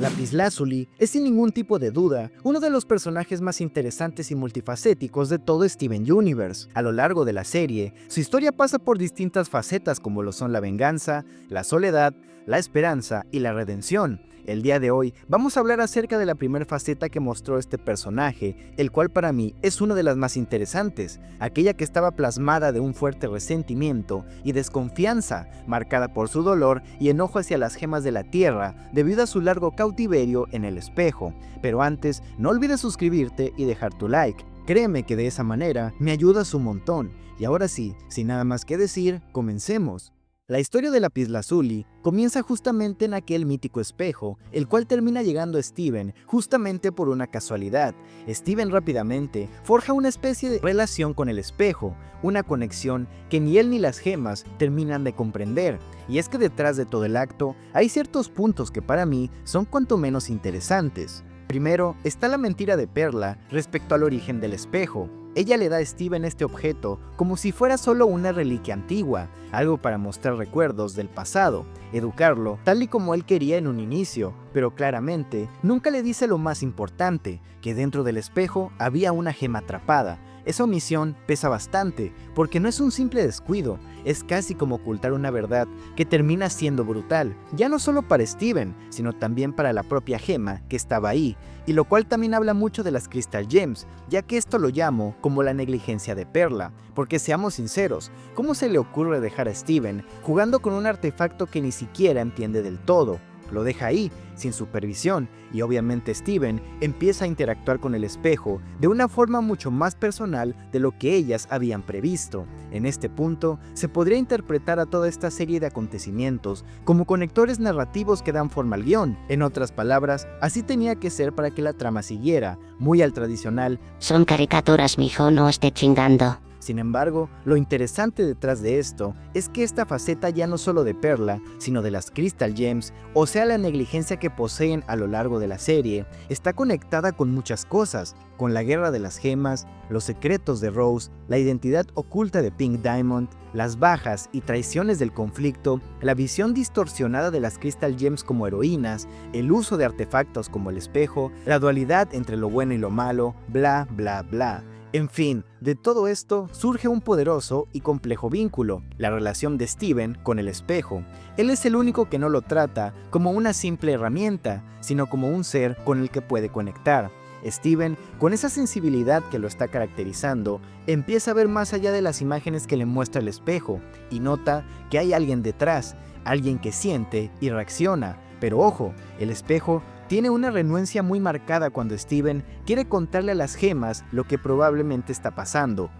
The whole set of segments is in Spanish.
Lapislázuli es sin ningún tipo de duda uno de los personajes más interesantes y multifacéticos de todo Steven Universe. A lo largo de la serie, su historia pasa por distintas facetas como lo son la venganza, la soledad, la esperanza y la redención. El día de hoy vamos a hablar acerca de la primera faceta que mostró este personaje, el cual para mí es una de las más interesantes, aquella que estaba plasmada de un fuerte resentimiento y desconfianza, marcada por su dolor y enojo hacia las gemas de la tierra debido a su largo cautiverio en el espejo. Pero antes, no olvides suscribirte y dejar tu like. Créeme que de esa manera me ayudas un montón. Y ahora sí, sin nada más que decir, comencemos. La historia de Lapislázuli comienza justamente en aquel mítico espejo, el cual termina llegando a Steven justamente por una casualidad. Steven rápidamente forja una especie de relación con el espejo, una conexión que ni él ni las gemas terminan de comprender. Y es que detrás de todo el acto hay ciertos puntos que para mí son cuanto menos interesantes. Primero está la mentira de Perla respecto al origen del espejo. Ella le da a Steven este objeto como si fuera solo una reliquia antigua, algo para mostrar recuerdos del pasado, educarlo tal y como él quería en un inicio, pero claramente nunca le dice lo más importante, que dentro del espejo había una gema atrapada. Esa omisión pesa bastante, porque no es un simple descuido, es casi como ocultar una verdad que termina siendo brutal, ya no solo para Steven, sino también para la propia gema que estaba ahí, y lo cual también habla mucho de las Crystal Gems, ya que esto lo llamo como la negligencia de Perla, porque seamos sinceros, ¿cómo se le ocurre dejar a Steven jugando con un artefacto que ni siquiera entiende del todo? Lo deja ahí, sin supervisión, y obviamente Steven empieza a interactuar con el espejo de una forma mucho más personal de lo que ellas habían previsto. En este punto, se podría interpretar a toda esta serie de acontecimientos como conectores narrativos que dan forma al guión. En otras palabras, así tenía que ser para que la trama siguiera, muy al tradicional. Son caricaturas, mijo, no esté chingando. Sin embargo, lo interesante detrás de esto es que esta faceta ya no solo de Perla, sino de las Crystal Gems, o sea la negligencia que poseen a lo largo de la serie, está conectada con muchas cosas, con la guerra de las gemas, los secretos de Rose, la identidad oculta de Pink Diamond, las bajas y traiciones del conflicto, la visión distorsionada de las Crystal Gems como heroínas, el uso de artefactos como el espejo, la dualidad entre lo bueno y lo malo, bla bla bla. En fin, de todo esto surge un poderoso y complejo vínculo, la relación de Steven con el espejo. Él es el único que no lo trata como una simple herramienta, sino como un ser con el que puede conectar. Steven, con esa sensibilidad que lo está caracterizando, empieza a ver más allá de las imágenes que le muestra el espejo y nota que hay alguien detrás, alguien que siente y reacciona. Pero ojo, el espejo tiene una renuencia muy marcada cuando Steven quiere contarle a las gemas lo que probablemente está pasando.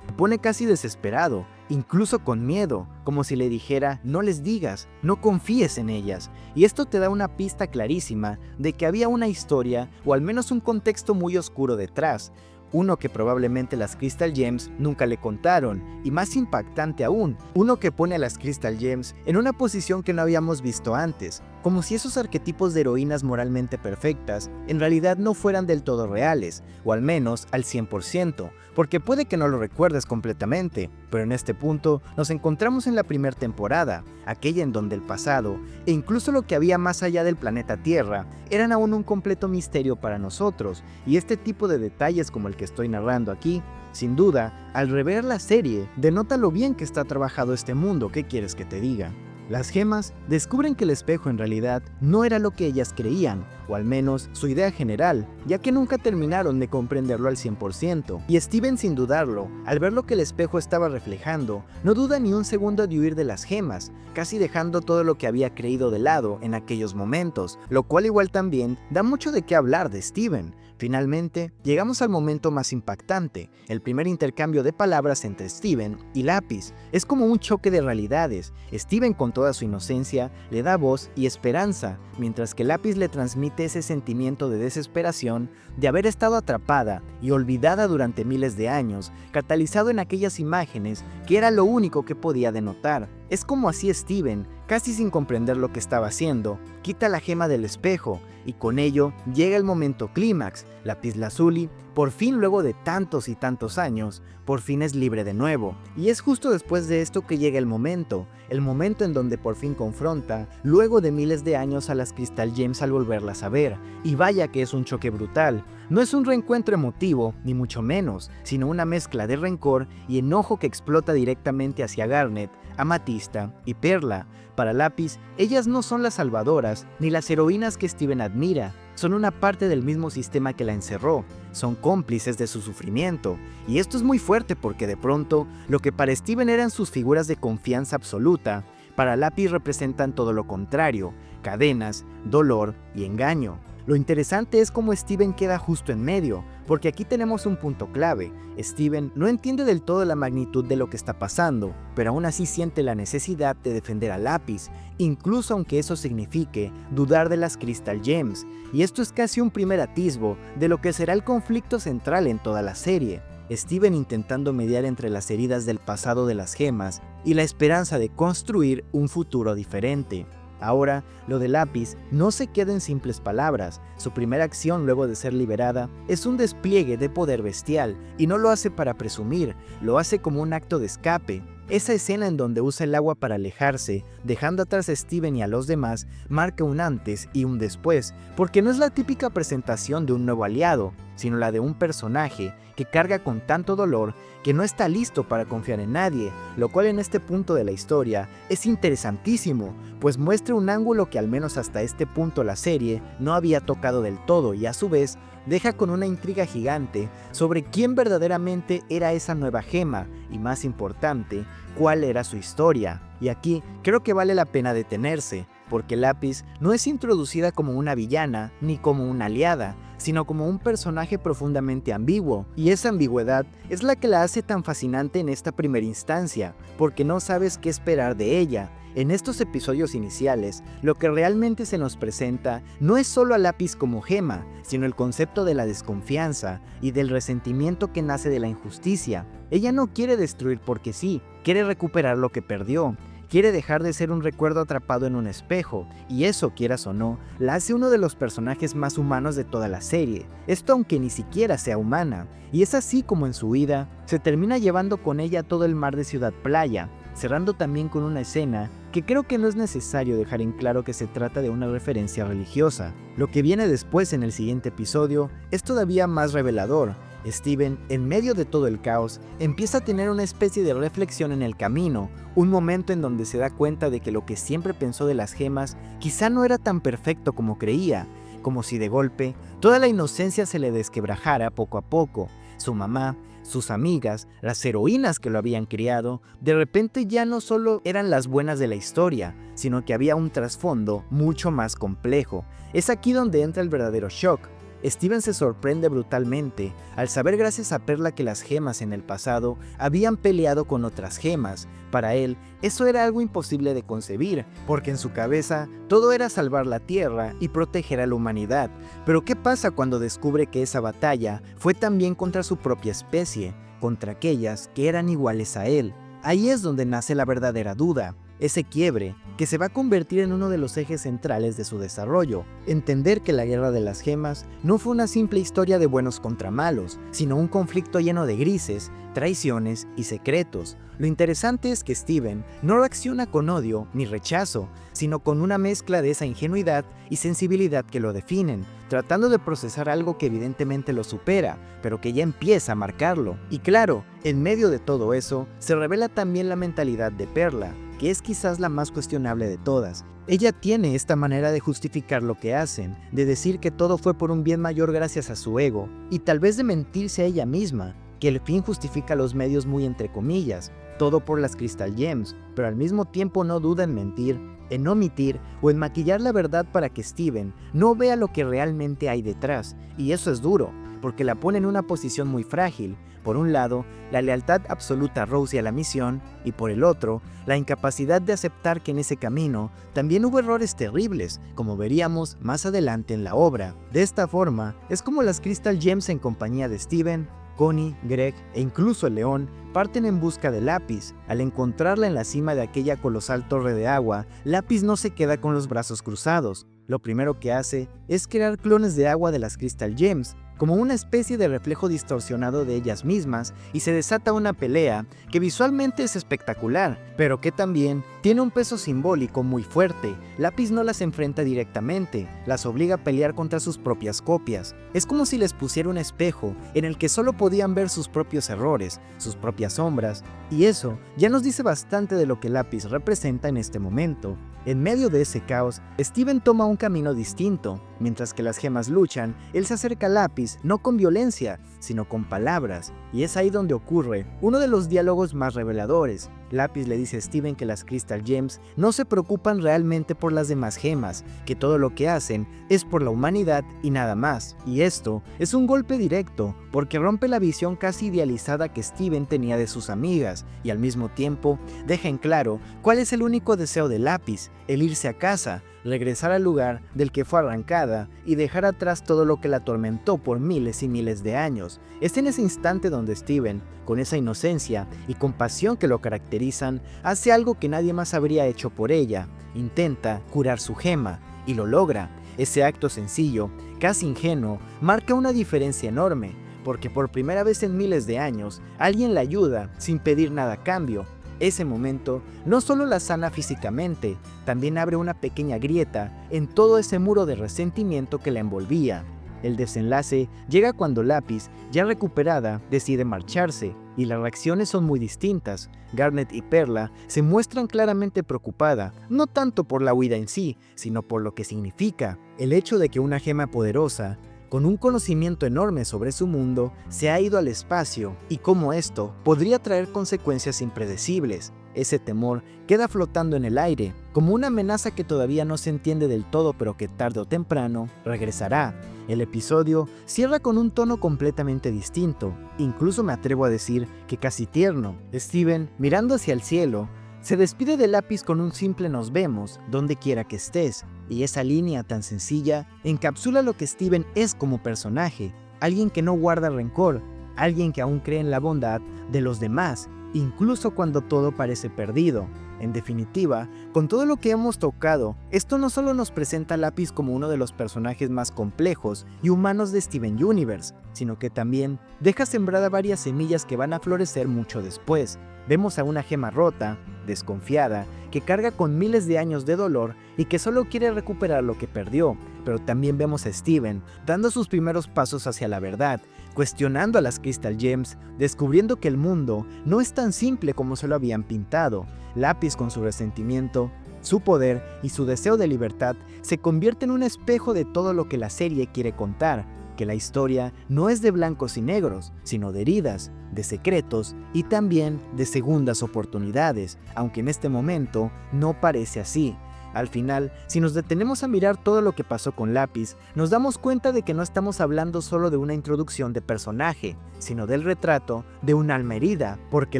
Se pone casi desesperado, incluso con miedo, como si le dijera: no les digas, no confíes en ellas. Y esto te da una pista clarísima de que había una historia o al menos un contexto muy oscuro detrás. Uno que probablemente las Crystal Gems nunca le contaron, y más impactante aún, uno que pone a las Crystal Gems en una posición que no habíamos visto antes, como si esos arquetipos de heroínas moralmente perfectas en realidad no fueran del todo reales, o al menos al 100%, porque puede que no lo recuerdes completamente, pero en este punto nos encontramos en la primera temporada, aquella en donde el pasado, e incluso lo que había más allá del planeta Tierra, eran aún un completo misterio para nosotros, y este tipo de detalles como el que estoy narrando aquí, sin duda, al rever la serie, denota lo bien que está trabajado este mundo. ¿Qué quieres que te diga? Las gemas descubren que el espejo en realidad no era lo que ellas creían, o al menos su idea general, ya que nunca terminaron de comprenderlo al 100%. Y Steven, sin dudarlo, al ver lo que el espejo estaba reflejando, no duda ni un segundo de huir de las gemas, casi dejando todo lo que había creído de lado en aquellos momentos, lo cual igual también da mucho de qué hablar de Steven. Finalmente, llegamos al momento más impactante, el primer intercambio de palabras entre Steven y Lapis. Es como un choque de realidades. Steven, con toda su inocencia, le da voz y esperanza, mientras que Lapis le transmite ese sentimiento de desesperación de haber estado atrapada y olvidada durante miles de años, catalizado en aquellas imágenes que era lo único que podía denotar. Es como así Steven, casi sin comprender lo que estaba haciendo, quita la gema del espejo, y con ello llega el momento clímax. Lapislázuli, por fin luego de tantos y tantos años, por fin es libre de nuevo. Y es justo después de esto que llega el momento en donde por fin confronta, luego de miles de años, a las Crystal Gems al volverlas a ver. Y vaya que es un choque brutal. No es un reencuentro emotivo, ni mucho menos, sino una mezcla de rencor y enojo que explota directamente hacia Garnet, Amatista y Perla. Para Lapis, ellas no son las salvadoras, ni las heroínas que Steven admira, son una parte del mismo sistema que la encerró, son cómplices de su sufrimiento, y esto es muy fuerte porque de pronto, lo que para Steven eran sus figuras de confianza absoluta, para Lapis representan todo lo contrario, cadenas, dolor y engaño. Lo interesante es cómo Steven queda justo en medio, porque aquí tenemos un punto clave. Steven no entiende del todo la magnitud de lo que está pasando, pero aún así siente la necesidad de defender a Lapis, incluso aunque eso signifique dudar de las Crystal Gems, y esto es casi un primer atisbo de lo que será el conflicto central en toda la serie. Steven intentando mediar entre las heridas del pasado de las gemas y la esperanza de construir un futuro diferente. Ahora, lo de Lapis no se queda en simples palabras. Su primera acción luego de ser liberada es un despliegue de poder bestial, y no lo hace para presumir, lo hace como un acto de escape. Esa escena en donde usa el agua para alejarse, dejando atrás a Steven y a los demás, marca un antes y un después, porque no es la típica presentación de un nuevo aliado, sino la de un personaje que carga con tanto dolor que no está listo para confiar en nadie, lo cual en este punto de la historia es interesantísimo, pues muestra un ángulo que al menos hasta este punto la serie no había tocado del todo, y a su vez deja con una intriga gigante sobre quién verdaderamente era esa nueva gema, y más importante, cuál era su historia. Y aquí creo que vale la pena detenerse, porque Lapis no es introducida como una villana ni como una aliada, sino como un personaje profundamente ambiguo, y esa ambigüedad es la que la hace tan fascinante en esta primera instancia, porque no sabes qué esperar de ella. En estos episodios iniciales, lo que realmente se nos presenta no es solo a Lapis como gema, sino el concepto de la desconfianza y del resentimiento que nace de la injusticia. Ella no quiere destruir porque sí, quiere recuperar lo que perdió. Quiere dejar de ser un recuerdo atrapado en un espejo, y eso, quieras o no, la hace uno de los personajes más humanos de toda la serie, esto aunque ni siquiera sea humana, y es así como en su vida, se termina llevando con ella todo el mar de Ciudad Playa, cerrando también con una escena que creo que no es necesario dejar en claro que se trata de una referencia religiosa. Lo que viene después en el siguiente episodio es todavía más revelador. Steven, en medio de todo el caos, empieza a tener una especie de reflexión en el camino, un momento en donde se da cuenta de que lo que siempre pensó de las gemas quizá no era tan perfecto como creía, como si de golpe toda la inocencia se le desquebrajara poco a poco. Su mamá, sus amigas, las heroínas que lo habían criado, de repente ya no solo eran las buenas de la historia, sino que había un trasfondo mucho más complejo. Es aquí donde entra el verdadero shock. Steven se sorprende brutalmente al saber gracias a Perla que las gemas en el pasado habían peleado con otras gemas. Para él, eso era algo imposible de concebir, porque en su cabeza todo era salvar la Tierra y proteger a la humanidad. Pero ¿qué pasa cuando descubre que esa batalla fue también contra su propia especie, contra aquellas que eran iguales a él? Ahí es donde nace la verdadera duda. Ese quiebre que se va a convertir en uno de los ejes centrales de su desarrollo. Entender que la guerra de las gemas no fue una simple historia de buenos contra malos, sino un conflicto lleno de grises, traiciones y secretos. Lo interesante es que Steven no reacciona con odio ni rechazo, sino con una mezcla de esa ingenuidad y sensibilidad que lo definen, tratando de procesar algo que evidentemente lo supera, pero que ya empieza a marcarlo. Y claro, en medio de todo eso, se revela también la mentalidad de Perla, que es quizás la más cuestionable de todas. Ella tiene esta manera de justificar lo que hacen, de decir que todo fue por un bien mayor gracias a su ego, y tal vez de mentirse a ella misma, que el fin justifica los medios muy entre comillas, todo por las Crystal Gems, pero al mismo tiempo no duda en mentir, en omitir o en maquillar la verdad para que Steven no vea lo que realmente hay detrás, y eso es duro, porque la pone en una posición muy frágil. Por un lado, la lealtad absoluta a Rose y a la misión, y por el otro, la incapacidad de aceptar que en ese camino también hubo errores terribles, como veríamos más adelante en la obra. De esta forma, es como las Crystal Gems en compañía de Steven, Connie, Greg e incluso el león parten en busca de Lapis. Al encontrarla en la cima de aquella colosal torre de agua, Lapis no se queda con los brazos cruzados. Lo primero que hace es crear clones de agua de las Crystal Gems, como una especie de reflejo distorsionado de ellas mismas, y se desata una pelea que visualmente es espectacular, pero que también tiene un peso simbólico muy fuerte. Lápiz no las enfrenta directamente, las obliga a pelear contra sus propias copias. Es como si les pusiera un espejo en el que solo podían ver sus propios errores, sus propias sombras, y eso ya nos dice bastante de lo que Lápiz representa en este momento. En medio de ese caos, Steven toma un camino distinto. Mientras que las gemas luchan, él se acerca a Lápiz no con violencia, sino con palabras, y es ahí donde ocurre uno de los diálogos más reveladores. Lápiz le dice a Steven que las Crystal Gems no se preocupan realmente por las demás gemas, que todo lo que hacen es por la humanidad y nada más. Y esto es un golpe directo, porque rompe la visión casi idealizada que Steven tenía de sus amigas, y al mismo tiempo deja en claro cuál es el único deseo de Lápiz: el irse a casa, regresar al lugar del que fue arrancada y dejar atrás todo lo que la atormentó por miles y miles de años. Es en ese instante donde Steven, con esa inocencia y compasión que lo caracterizan, hace algo que nadie más habría hecho por ella: intenta curar su gema, y lo logra. Ese acto sencillo, casi ingenuo, marca una diferencia enorme, porque por primera vez en miles de años, alguien la ayuda sin pedir nada a cambio. Ese momento no solo la sana físicamente, también abre una pequeña grieta en todo ese muro de resentimiento que la envolvía. El desenlace llega cuando Lápiz, ya recuperada, decide marcharse, y las reacciones son muy distintas. Garnet y Perla se muestran claramente preocupada, no tanto por la huida en sí, sino por lo que significa. El hecho de que una gema poderosa, con un conocimiento enorme sobre su mundo, se ha ido al espacio, y cómo esto podría traer consecuencias impredecibles. Ese temor queda flotando en el aire, como una amenaza que todavía no se entiende del todo, pero que tarde o temprano regresará. El episodio cierra con un tono completamente distinto, incluso me atrevo a decir que casi tierno. Steven, mirando hacia el cielo, se despide de Lápiz con un simple "nos vemos, donde quiera que estés", y esa línea tan sencilla encapsula lo que Steven es como personaje: alguien que no guarda rencor, alguien que aún cree en la bondad de los demás, incluso cuando todo parece perdido. En definitiva, con todo lo que hemos tocado, esto no solo nos presenta a Lápiz como uno de los personajes más complejos y humanos de Steven Universe, sino que también deja sembrada varias semillas que van a florecer mucho después. Vemos a una gema rota, desconfiada, que carga con miles de años de dolor y que solo quiere recuperar lo que perdió, pero también vemos a Steven dando sus primeros pasos hacia la verdad, cuestionando a las Crystal Gems, descubriendo que el mundo no es tan simple como se lo habían pintado. Lápiz, con su resentimiento, su poder y su deseo de libertad, se convierte en un espejo de todo lo que la serie quiere contar: que la historia no es de blancos y negros, sino de heridas, de secretos y también de segundas oportunidades, aunque en este momento no parece así. Al final, si nos detenemos a mirar todo lo que pasó con Lápiz, nos damos cuenta de que no estamos hablando solo de una introducción de personaje, sino del retrato de un alma herida, porque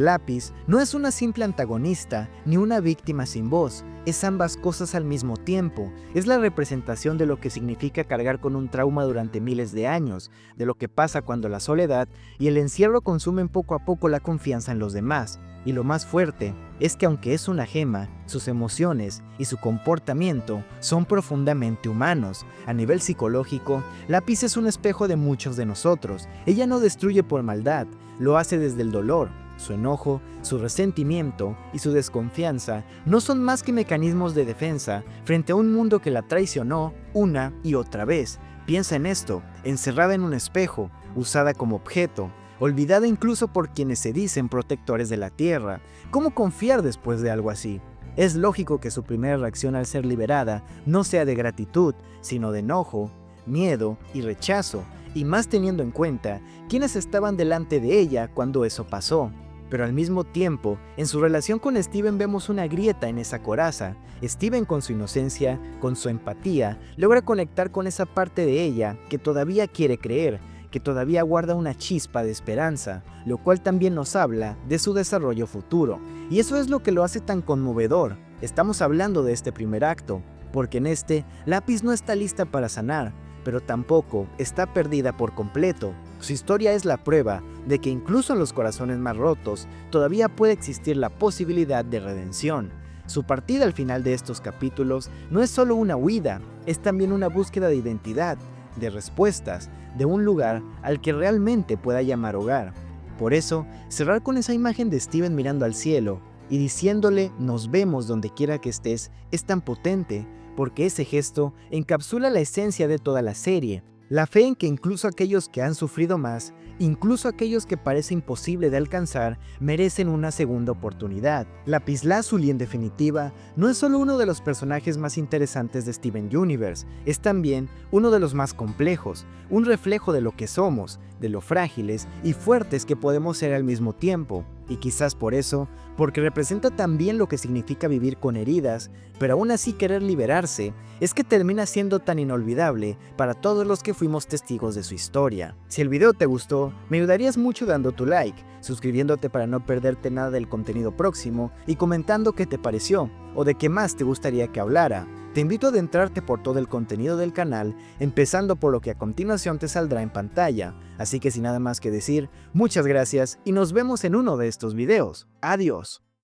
Lápiz no es una simple antagonista ni una víctima sin voz, es ambas cosas al mismo tiempo. Es la representación de lo que significa cargar con un trauma durante miles de años, de lo que pasa cuando la soledad y el encierro consumen poco a poco la confianza en los demás. Y lo más fuerte es que, aunque es una gema, sus emociones y su comportamiento son profundamente humanos. A nivel psicológico, Lápiz es un espejo de muchos de nosotros. Ella no destruye por maldad, lo hace desde el dolor. Su enojo, su resentimiento y su desconfianza no son más que mecanismos de defensa frente a un mundo que la traicionó una y otra vez. Piensa en esto: encerrada en un espejo, usada como objeto, olvidada incluso por quienes se dicen protectores de la Tierra. ¿Cómo confiar después de algo así? Es lógico que su primera reacción al ser liberada no sea de gratitud, sino de enojo, miedo y rechazo, y más teniendo en cuenta quiénes estaban delante de ella cuando eso pasó. Pero al mismo tiempo, en su relación con Steven vemos una grieta en esa coraza. Steven, con su inocencia, con su empatía, logra conectar con esa parte de ella que todavía quiere creer, que todavía guarda una chispa de esperanza, lo cual también nos habla de su desarrollo futuro. Y eso es lo que lo hace tan conmovedor. Estamos hablando de este primer acto, porque en este, Lápiz no está lista para sanar, pero tampoco está perdida por completo. Su historia es la prueba de que incluso en los corazones más rotos todavía puede existir la posibilidad de redención. Su partida al final de estos capítulos no es solo una huida, es también una búsqueda de identidad, de respuestas, de un lugar al que realmente pueda llamar hogar. Por eso, cerrar con esa imagen de Steven mirando al cielo y diciéndole "nos vemos donde quiera que estés" es tan potente, porque ese gesto encapsula la esencia de toda la serie, la fe en que incluso aquellos que han sufrido más, incluso aquellos que parece imposible de alcanzar, merecen una segunda oportunidad. Lapislázuli, en definitiva, no es solo uno de los personajes más interesantes de Steven Universe, es también uno de los más complejos, un reflejo de lo que somos, de lo frágiles y fuertes que podemos ser al mismo tiempo. Y quizás por eso, porque representa también lo que significa vivir con heridas, pero aún así querer liberarse, es que termina siendo tan inolvidable para todos los que fuimos testigos de su historia. Si el video te gustó, me ayudarías mucho dando tu like, suscribiéndote para no perderte nada del contenido próximo y comentando qué te pareció o de qué más te gustaría que hablara. Te invito a adentrarte por todo el contenido del canal, empezando por lo que a continuación te saldrá en pantalla. Así que sin nada más que decir, muchas gracias y nos vemos en uno de estos videos. Adiós.